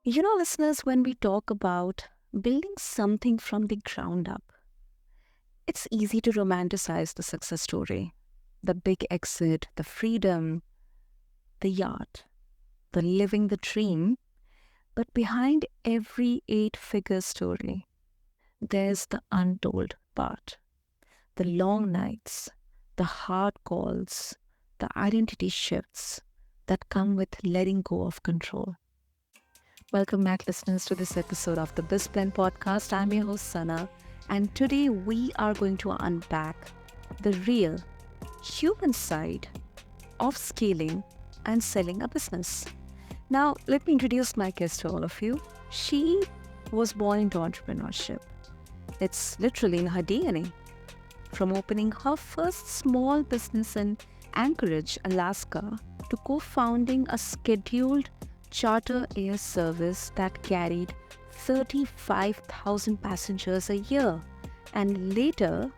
Listeners, when we talk about building something from the ground up, it's easy to romanticize the success story, the big exit, the freedom, the yacht, the living the dream. But behind every eight-figure story, there's the untold part, the long nights, the hard calls, the identity shifts that come with letting go of control. Welcome back, listeners, to this episode of the BizBlend podcast. I'm your host, Sana, and today we are going to unpack the real human side of scaling and selling a business. Now, let me introduce my guest to all of you. She was born into entrepreneurship, it's literally in her DNA. From opening her first small business in Anchorage, Alaska, to co-founding a scheduled charter air service that carried 35,000 passengers a year, and later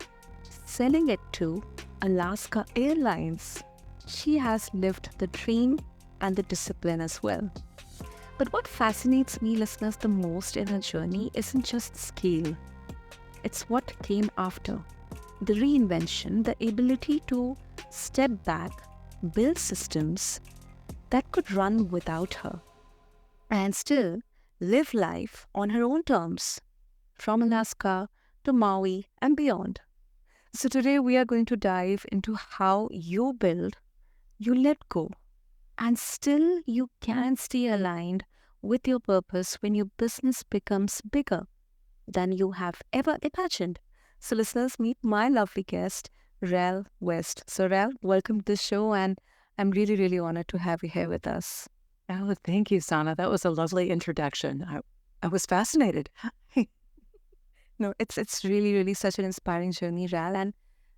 selling it to Alaska Airlines. She has lived the dream and the discipline as well. But what fascinates me, listeners, the most in her journey isn't just scale, it's what came after. The reinvention, the ability to step back, build systems that could run without her, and still live life on her own terms, from Alaska to Maui and beyond. So, today we are going to dive into how you build, you let go, and still you can stay aligned with your purpose when your business becomes bigger than you have ever imagined. So, listeners, meet my lovely guest, Ral West. So, Ral, welcome to the show, and I'm really, really honored to have you here with us. Oh, thank you, Sana. That was a lovely introduction. I was fascinated. No, it's really, really such an inspiring journey, Ral, and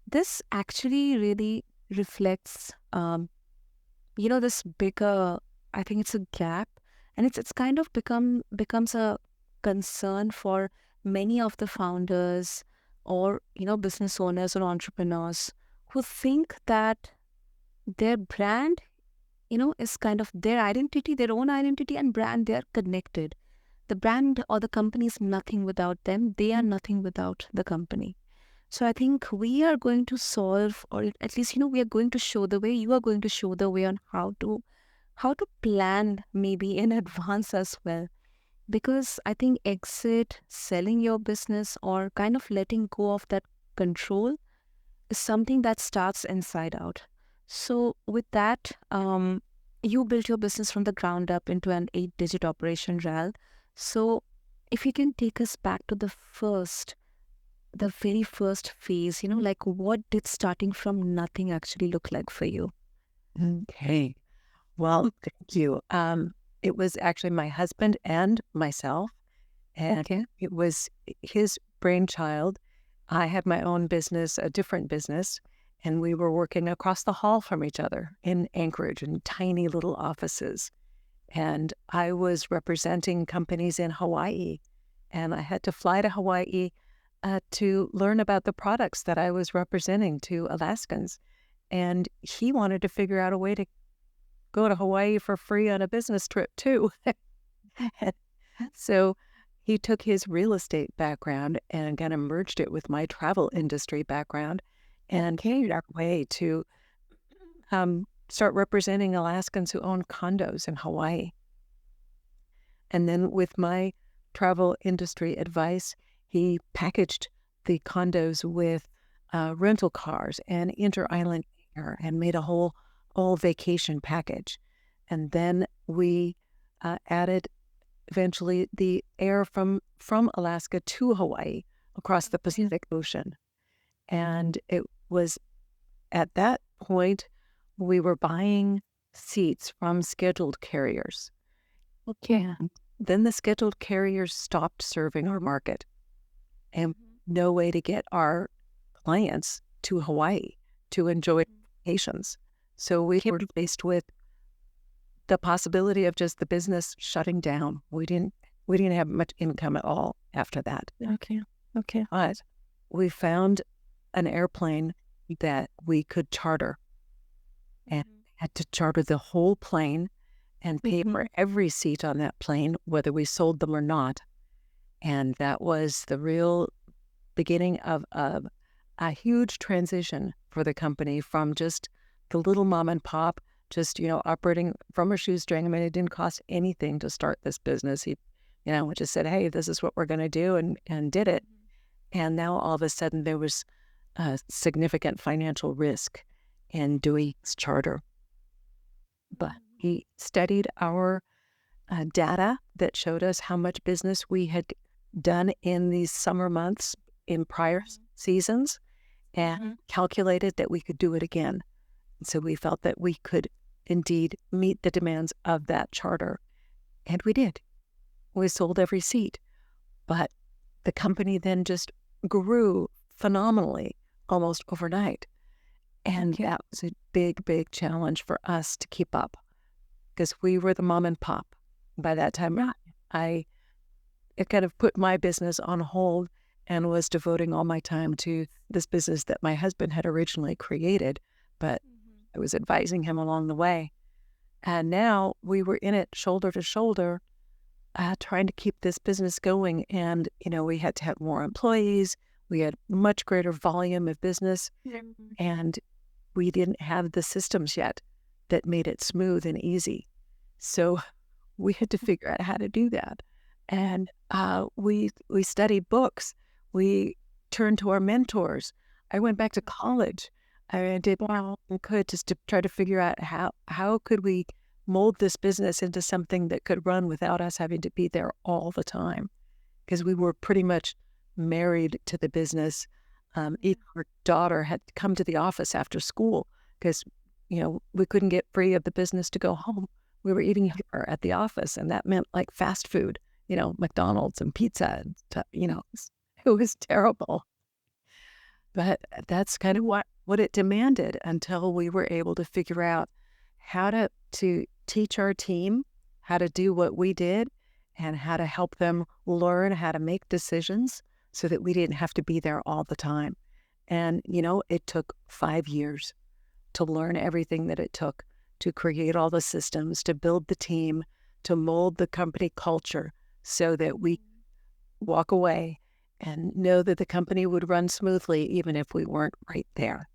this actually really reflects, this bigger. I think it's a gap, and it's kind of becomes a concern for many of the founders or business owners or entrepreneurs who think that their brand is kind of their identity, their own identity and brand. They are connected. The brand or the company is nothing without them. They are nothing without the company. So I think we are going to solve, or at least we are going to show the way. You are going to show the way on how to plan maybe in advance as well. Because I think exit, selling your business, or kind of letting go of that control is something that starts inside out. So with that, you built your business from the ground up into an 8-digit operation, Ral. So if you can take us back to the very first phase, like what did starting from nothing actually look like for you? Okay. Well, thank you. It was actually my husband and myself, and Okay. it was his brainchild. I had my own business, a different business, and we were working across the hall from each other in Anchorage in tiny little offices. And I was representing companies in Hawaii, and I had to fly to Hawaii to learn about the products that I was representing to Alaskans. And he wanted to figure out a way to go to Hawaii for free on a business trip too. So he took his real estate background and kind of merged it with my travel industry background and Okay. figured out a way to start representing Alaskans who own condos in Hawaii. And then with my travel industry advice, he packaged the condos with rental cars and inter-island air and made a whole vacation package. And then we added eventually the air from Alaska to Hawaii across the Yeah. Pacific Ocean. And it was at that point we were buying seats from scheduled carriers. Okay. And then the scheduled carriers stopped serving our market and no way to get our clients to Hawaii to enjoy vacations. So we Okay. were faced with the possibility of just the business shutting down. We didn't have much income at all after that. Okay. Okay. But we found an airplane that we could charter and had to charter the whole plane and pay Mm-hmm. for every seat on that plane, whether we sold them or not. And that was the real beginning of a huge transition for the company from just the little mom and pop, just, operating from a shoestring. I mean, it didn't cost anything to start this business. He, just said, hey, this is what we're going to do, and did it. And now all of a sudden there was a significant financial risk in doing this charter. But he studied our data that showed us how much business we had done in these summer months in prior seasons, Mm-hmm. and calculated that we could do it again. And so we felt that we could indeed meet the demands of that charter. And we did. We sold every seat. But the company then just grew phenomenally almost overnight. And Okay. that was a big, big challenge for us to keep up, because we were the mom and pop. By that time, Yeah. I it kind of put my business on hold and was devoting all my time to this business that my husband had originally created, but I was advising him along the way. And now we were in it shoulder to shoulder, trying to keep this business going. And, we had to have more employees. We had much greater volume of business, Mm-hmm. and we didn't have the systems yet that made it smooth and easy. So we had to figure out how to do that. And we studied books. We turned to our mentors. I went back to college. I did Wow. what I could just to try to figure out how could we mold this business into something that could run without us having to be there all the time, because we were pretty much married to the business. Even our daughter had come to the office after school because, we couldn't get free of the business to go home. We were eating here at the office, and that meant like fast food, McDonald's and pizza. And, it was terrible. But that's kind of what it demanded, until we were able to figure out how to teach our team how to do what we did, and how to help them learn how to make decisions so that we didn't have to be there all the time. And, it took 5 years to learn everything that it took to create all the systems, to build the team, to mold the company culture so that we walk away and know that the company would run smoothly even if we weren't right there.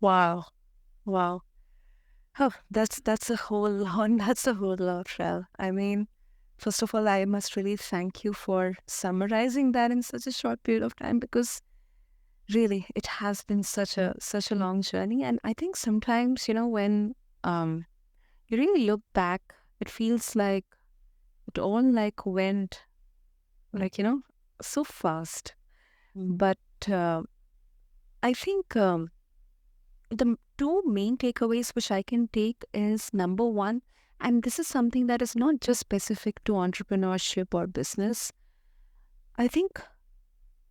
Wow. Wow. Oh, that's a whole lot. That's a whole lot, Ral. I mean, first of all, I must really thank you for summarizing that in such a short period of time, because really it has been such a long journey. And I think sometimes, when um you really look back, it feels like it all like went like, so fast. But uh, I think the two main takeaways which I can take is, number one, and this is something that is not just specific to entrepreneurship or business. I think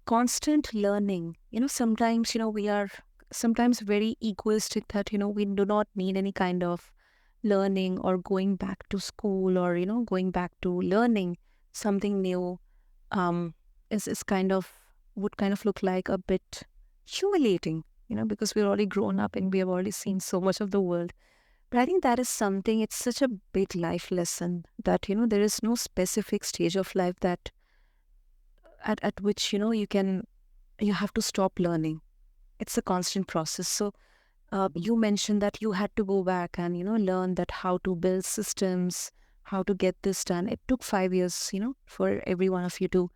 constant learning. Sometimes, we are sometimes very egoistic that, we do not need any kind of learning or going back to school, or, going back to learning something new um, is kind of, would kind of look like a bit humiliating, because we're already grown up and we have already seen so much of the world. But I think that is something, it's such a big life lesson that, there is no specific stage of life that at which, you have to stop learning. It's a constant process. So you mentioned that you had to go back and, learn that how to build systems, how to get this done. It took 5 years, for every one of you to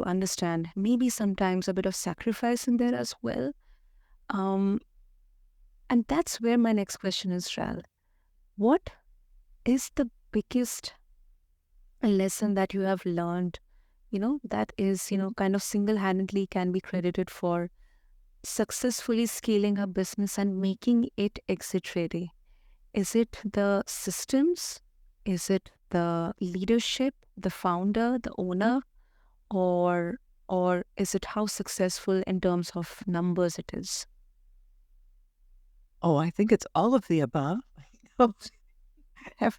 understand. Maybe sometimes a bit of sacrifice in there as well. Um, and that's where my next question is, Ral. What is the biggest lesson that you have learned, that is, kind of single-handedly can be credited for successfully scaling a business and making it exit ready? Is it the systems? Is it the leadership, the founder, the owner, or is it how successful in terms of numbers it is? Oh, I think it's all of the above. Ev-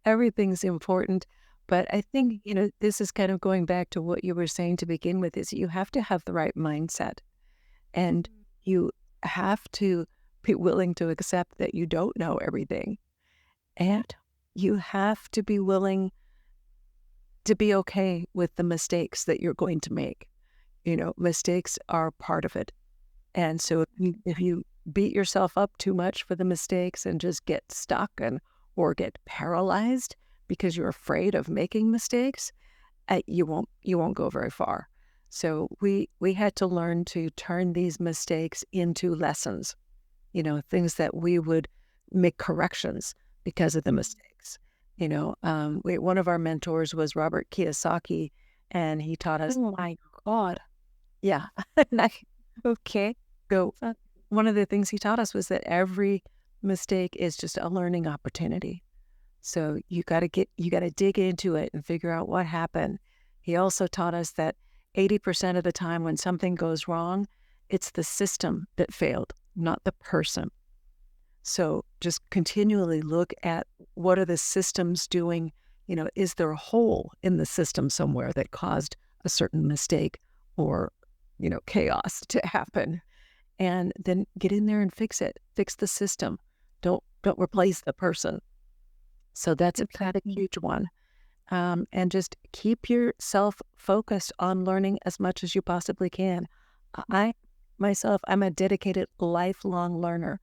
Everything's important. But I think, this is kind of going back to what you were saying to begin with, is you have to have the right mindset, and you have to be willing to accept that you don't know everything. And you have to be willing to be okay with the mistakes that you're going to make. Mistakes are part of it. And so if you beat yourself up too much for the mistakes and just get stuck or get paralyzed because you're afraid of making mistakes, you won't go very far. So we had to learn to turn these mistakes into lessons, things that we would make corrections because of the mistakes. One of our mentors was Robert Kiyosaki, and he taught us. Oh my God. Yeah. Okay. So one of the things he taught us was that every mistake is just a learning opportunity. So you got to dig into it and figure out what happened. He also taught us that 80% of the time when something goes wrong, it's the system that failed, not the person. So just continually look at what are the systems doing? Is there a hole in the system somewhere that caused a certain mistake or, chaos to happen? And then get in there and fix it. Fix the system. Don't replace the person. So that's a Exactly. huge one. And just keep yourself focused on learning as much as you possibly can. I myself, I'm a dedicated lifelong learner.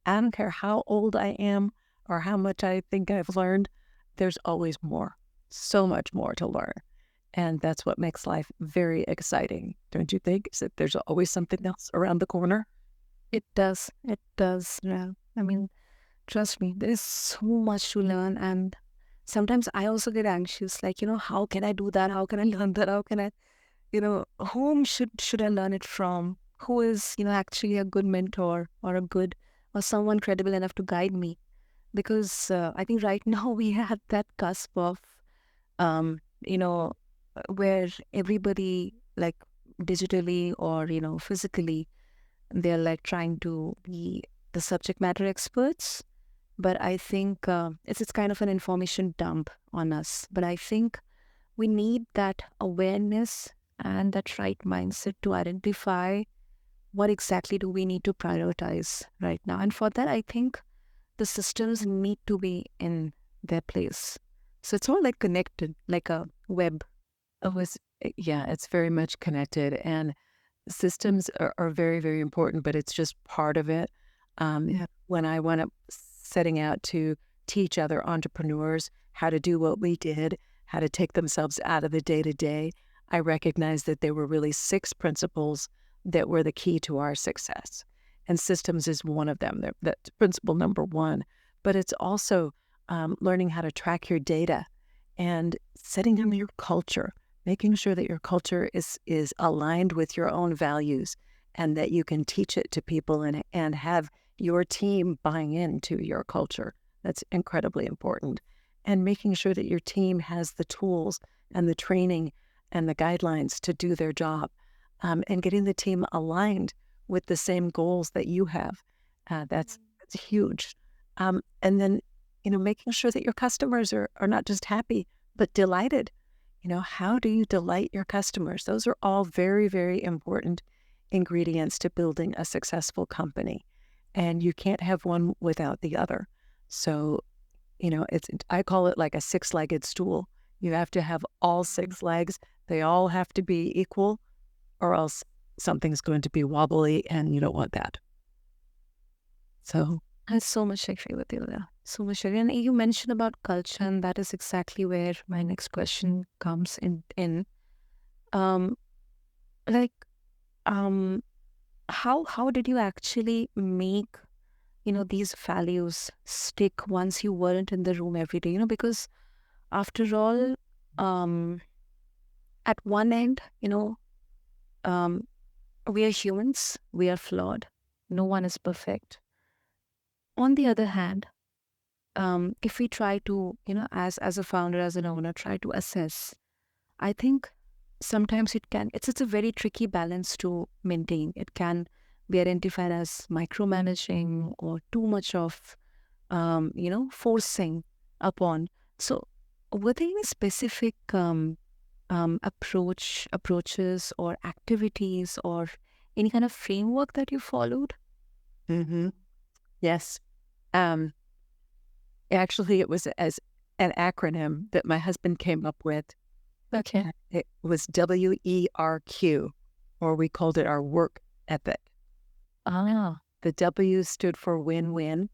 I don't care how old I am or how much I think I've learned, there's always more, so much more to learn. And that's what makes life very exciting, don't you think? Is that there's always something else around the corner? It does. It does. Yeah. I mean, trust me, there is so much to learn. And sometimes I also get anxious, like, how can I do that? How can I learn that? How can I, whom should I learn it from? Who is, actually a good mentor or someone credible enough to guide me? Because I think right now we are at that cusp of, um, where everybody, like, digitally or, physically, they're like trying to be the subject matter experts. But I think it's kind of an information dump on us. But I think we need that awareness and that right mindset to identify what exactly do we need to prioritize right now. And for that, I think the systems need to be in their place. So it's all like connected, like a web. Yeah, it's very much connected. And systems are very, very important, but it's just part of it. Yeah. When I went up setting out to teach other entrepreneurs how to do what we did, how to take themselves out of the day to day, I recognized that there were really 6 principles that were the key to our success. And systems is one of them. That's principle number 1. But it's also learning how to track your data and setting in your culture, making sure that your culture is aligned with your own values and that you can teach it to people and have your team buying into your culture. That's incredibly important. And making sure that your team has the tools and the training and the guidelines to do their job, and getting the team aligned with the same goals that you have. That's huge. And then, making sure that your customers are not just happy, but delighted. How do you delight your customers? Those are all very, very important ingredients to building a successful company. And you can't have one without the other. So, I call it like a 6-legged stool. You have to have all 6 legs. They all have to be equal, or else something's going to be wobbly, and you don't want that. So, I so much agree with you there. So much agree. And you mentioned about culture, and that is exactly where my next question comes in. Um, like, um, how did you actually make, these values stick once you weren't in the room every day? Because after all, um, at one end, um, we are humans, we are flawed. No one is perfect. On the other hand, if we try to, as a founder, as an owner, try to assess, I think sometimes it's a very tricky balance to maintain. It can be identified as micromanaging or too much of, forcing upon. So, were there any specific approaches or activities or any kind of framework that you followed? yes. Um, Actually, it was as an acronym that my husband came up with. Okay. It was WERQ, or we called it our work ethic. Ah. The W stood for win-win,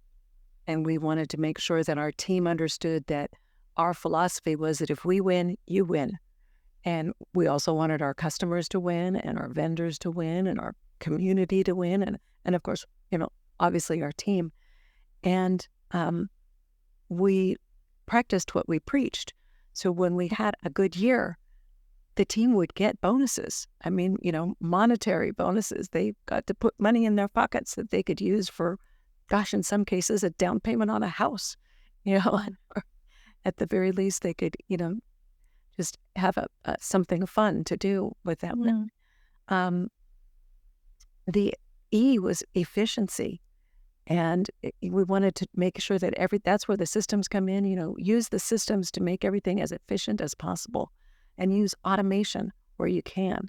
and we wanted to make sure that our team understood that our philosophy was that if we win, you win. And we also wanted our customers to win, and our vendors to win, and our community to win, and of course, obviously our team. And we practiced what we preached. So when we had a good year, the team would get bonuses. I mean, monetary bonuses. They got to put money in their pockets that they could use for, gosh, in some cases, a down payment on a house. And at the very least, they could, just have something fun to do with that. The E was efficiency. And we wanted to make sure that that's where the systems come in, use the systems to make everything as efficient as possible, and use automation where you can.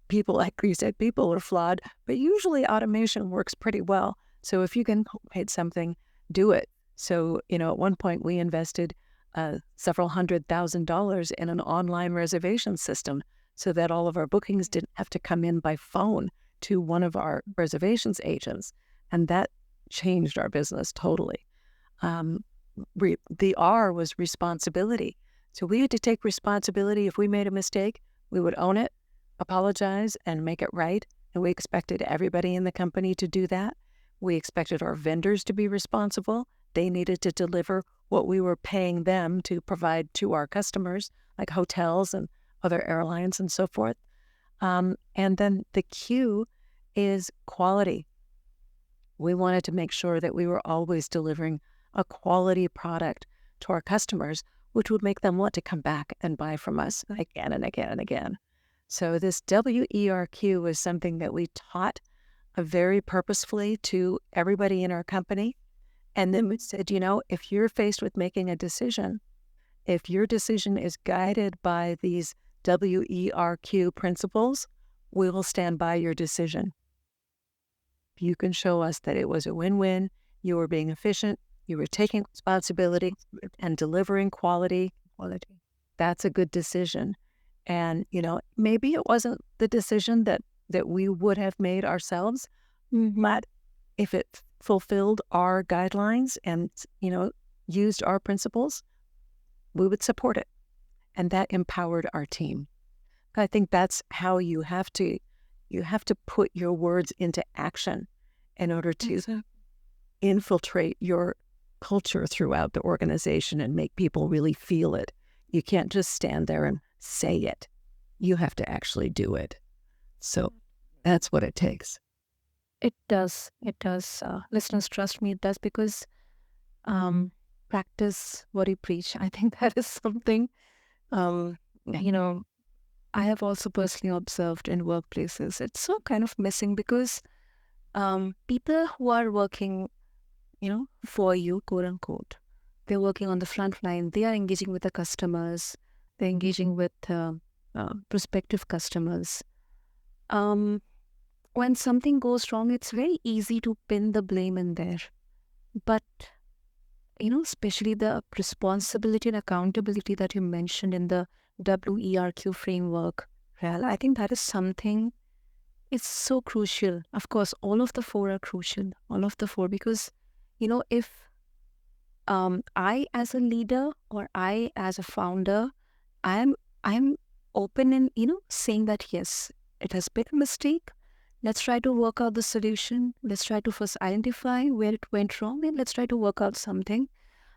People, like you said, people are flawed, but usually automation works pretty well. So if you can automate something, do it. So, at one point we invested several $100,000 in an online reservation system so that all of our bookings didn't have to come in by phone to one of our reservations agents. And that changed our business totally. The R was responsibility. So we had to take responsibility. If we made a mistake, we would own it, apologize, and make it right. And we expected everybody in the company to do that. We expected our vendors to be responsible. They needed to deliver what we were paying them to provide to our customers, like hotels and other airlines and so forth. And then the Q is quality. We wanted to make sure that we were always delivering a quality product to our customers, which would make them want to come back and buy from us again and again and again. So this WERQ was something that we taught very purposefully to everybody in our company. And then we said, if you're faced with making a decision, if your decision is guided by these WERQ principles, we will stand by your decision. You can show us that it was a win-win, you were being efficient, you were taking responsibility and delivering quality. That's a good decision. And, maybe it wasn't the decision that we would have made ourselves, but if it fulfilled our guidelines and, used our principles, we would support it. And that empowered our team. I think that's how you have to put your words into action in order to infiltrate your culture throughout the organization and make people really feel it. You can't just stand there and say it. You have to actually do it. So that's what it takes. It does. It does. Listeners, trust me, it does, because practice what you preach. I think that is something, I have also personally observed in workplaces. It's so kind of missing because people who are working, for you, quote unquote, they're working on the front line. They are engaging with the customers. They're engaging with prospective customers. When something goes wrong, it's very easy to pin the blame in there. But, especially the responsibility and accountability that you mentioned in the WERQ framework, Ral, I think that is something, it's so crucial. Of course, all of the four are crucial, because, if I as a leader or I as a founder, I'm open in, saying that, yes, it has been a mistake. Let's try to work out the solution. Let's try to first identify where it went wrong, and let's try to work out something.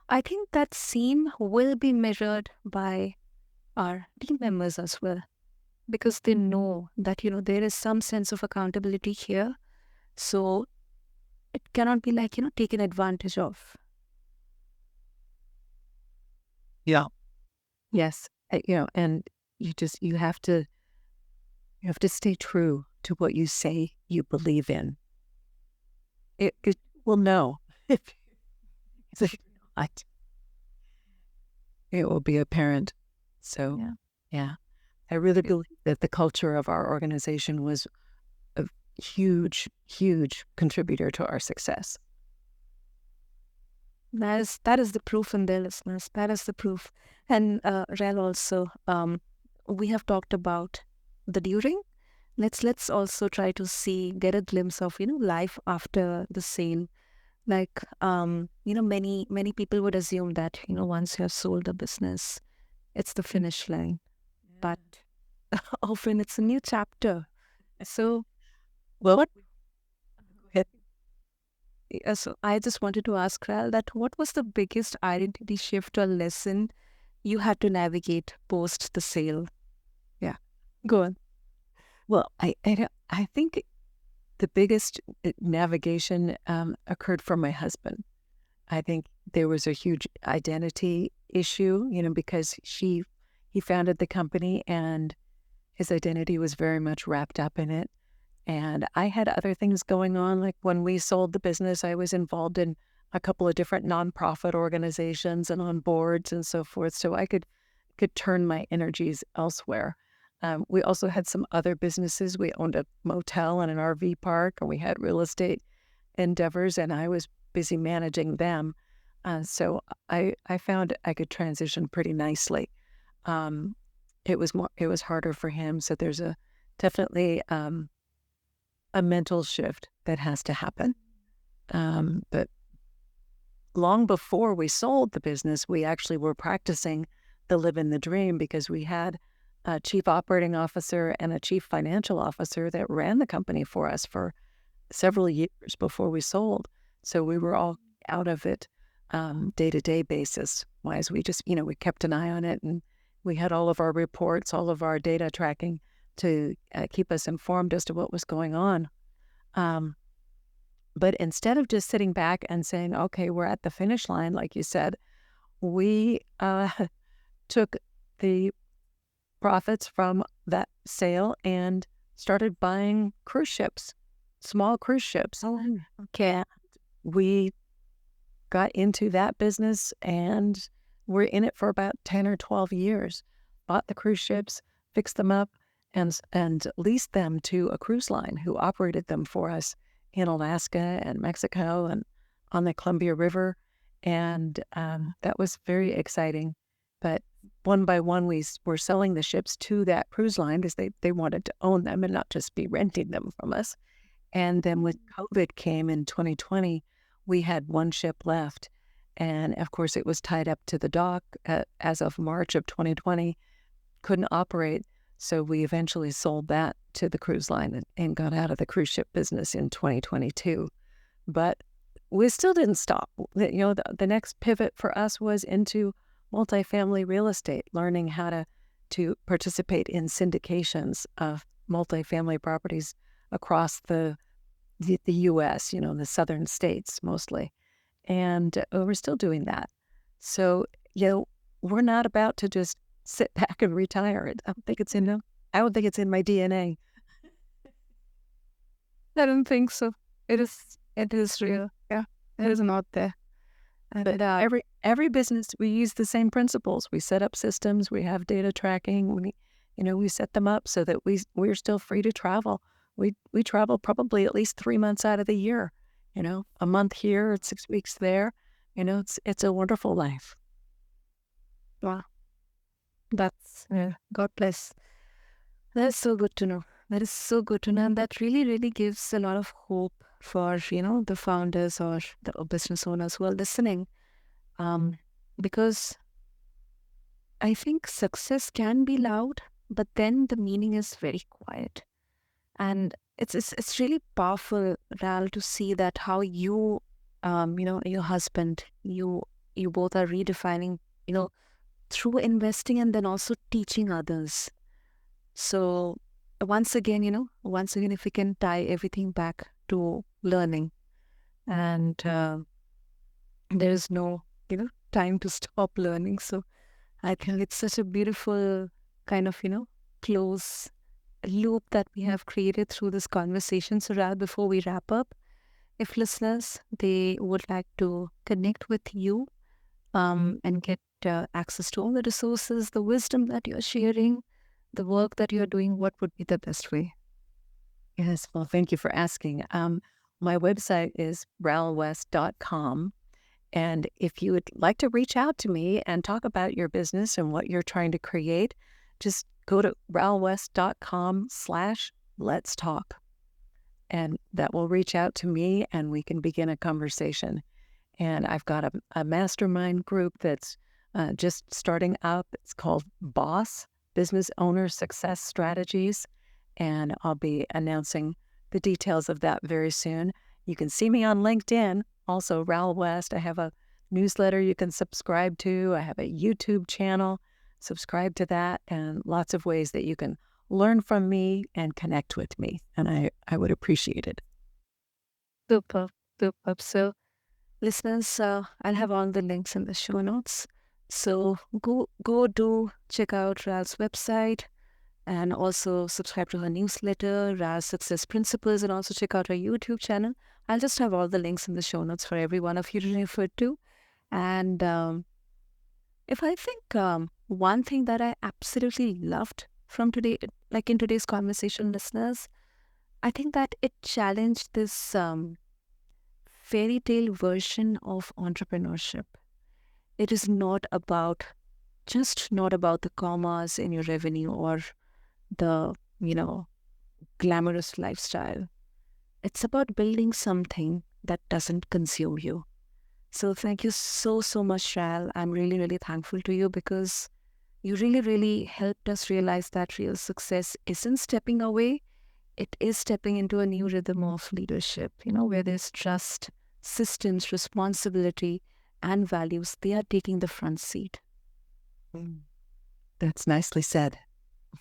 I think that same will be measured by our team members as well, because they know that, there is some sense of accountability here. So it cannot be like, taken advantage of. Yeah. Yes. And you have to stay true to what you say you believe in. It will know. It will be apparent. So, yeah. I really believe that the culture of our organization was a huge, huge contributor to our success. That is the proof in there, listeners. That is the proof. And Rel also, we have talked about the during. Let's also try to get a glimpse of life after the sale. Like many people would assume that once you have sold a business, it's the finish line, but often it's a new chapter. So Well, what? go ahead. So I just wanted to ask Ral that what was the biggest identity shift or lesson you had to navigate post the sale? Yeah, go on. Well, I think the biggest navigation occurred for my husband. I think there was a huge identity issue, because he founded the company and his identity was very much wrapped up in it. And I had other things going on. Like when we sold the business, I was involved in a couple of different nonprofit organizations and on boards and so forth. So I could turn my energies elsewhere. We also had some other businesses. We owned a motel and an RV park, and we had real estate endeavors, and I was busy managing them. So I found I could transition pretty nicely. It was harder for him. So there's definitely a mental shift that has to happen. But long before we sold the business, we actually were practicing the live in the dream because we had a chief operating officer and a chief financial officer that ran the company for us for several years before we sold. So we were all out of it day-to-day basis wise. We just, we kept an eye on it, and we had all of our reports, all of our data tracking to keep us informed as to what was going on. But instead of just sitting back and saying, okay, we're at the finish line, like you said, we took the profits from that sale and started buying cruise ships, small cruise ships. Oh, okay. We got into that business and we're in it for about 10 or 12 years. Bought the cruise ships, fixed them up, and leased them to a cruise line who operated them for us in Alaska and Mexico and on the Columbia River. And that was very exciting. But one by one, we were selling the ships to that cruise line because they wanted to own them and not just be renting them from us. And then when COVID came in 2020, we had one ship left. And of course, it was tied up to the dock as of March of 2020, couldn't operate. So we eventually sold that to the cruise line and got out of the cruise ship business in 2022. But we still didn't stop. The next pivot for us was into multifamily real estate, learning how to participate in syndications of multifamily properties across the U.S., the southern states mostly. And we're still doing that. So, we're not about to just sit back and retire. I don't think it's in my DNA. I don't think so. It is real. Yeah, it is not there. But every business, we use the same principles. We set up systems. We have data tracking. We set them up so that we're still free to travel. We travel probably at least 3 months out of the year. A month here, 6 weeks there. It's a wonderful life. Wow, that's God bless. That is so good to know. That is so good to know, and that really, really gives a lot of hope for the founders or the business owners who are listening. Because I think success can be loud, but then the meaning is very quiet. And it's really powerful, Ral, to see that how you, your husband, you both are redefining, through investing and then also teaching others. So once again, if we can tie everything back to learning, and there is no, time to stop learning. So I think it's such a beautiful kind of, close loop that we have created through this conversation. So, Ral, before we wrap up, if listeners, they would like to connect with you and get access to all the resources, the wisdom that you're sharing, the work that you're doing, what would be the best way? Yes, well, thank you for asking. My website is ralwest.com, And if you would like to reach out to me and talk about your business and what you're trying to create, just go to ralwest.com/let's talk. And that will reach out to me and we can begin a conversation. And I've got a mastermind group that's just starting up. It's called BOSS, Business Owner Success Strategies. And I'll be announcing the details of that very soon. You can see me on LinkedIn, also Ral West. I have a newsletter you can subscribe to. I have a YouTube channel. Subscribe to that, and lots of ways that you can learn from me and connect with me. And I would appreciate it. Superb, superb. So, listeners, I'll have all the links in the show notes. So go do check out Ral's website and also subscribe to her newsletter, Ral's Success Principles, and also check out her YouTube channel. I'll just have all the links in the show notes for every one of you to refer to. And if I think one thing that I absolutely loved from today, like in today's conversation, listeners, I think that it challenged this fairy tale version of entrepreneurship. It is not about the commas in your revenue or the, glamorous lifestyle. It's about building something that doesn't consume you. So thank you so, so much, Ral. I'm really, really thankful to you because you really, really helped us realize that real success isn't stepping away. It is stepping into a new rhythm of leadership, where there's trust, systems, responsibility, and values. They are taking the front seat. That's nicely said.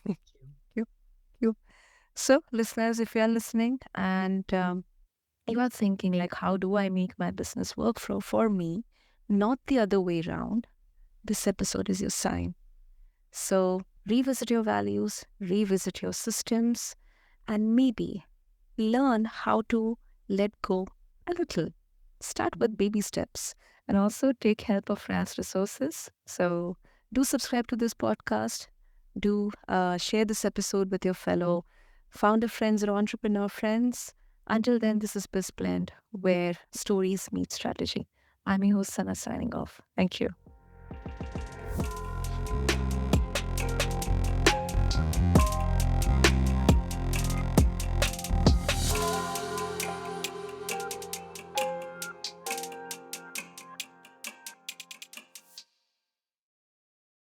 Thank you. So, listeners, if you are listening and you are thinking, like, how do I make my business work for me, not the other way around, this episode is your sign. So, revisit your values, revisit your systems, and maybe learn how to let go a little. Start with baby steps and also take help of RAS resources. So, do subscribe to this podcast. Do share this episode with your fellow founder friends or entrepreneur friends. Until then, this is BizBlend, where stories meet strategy. I'm your host, Sana, signing off. Thank you.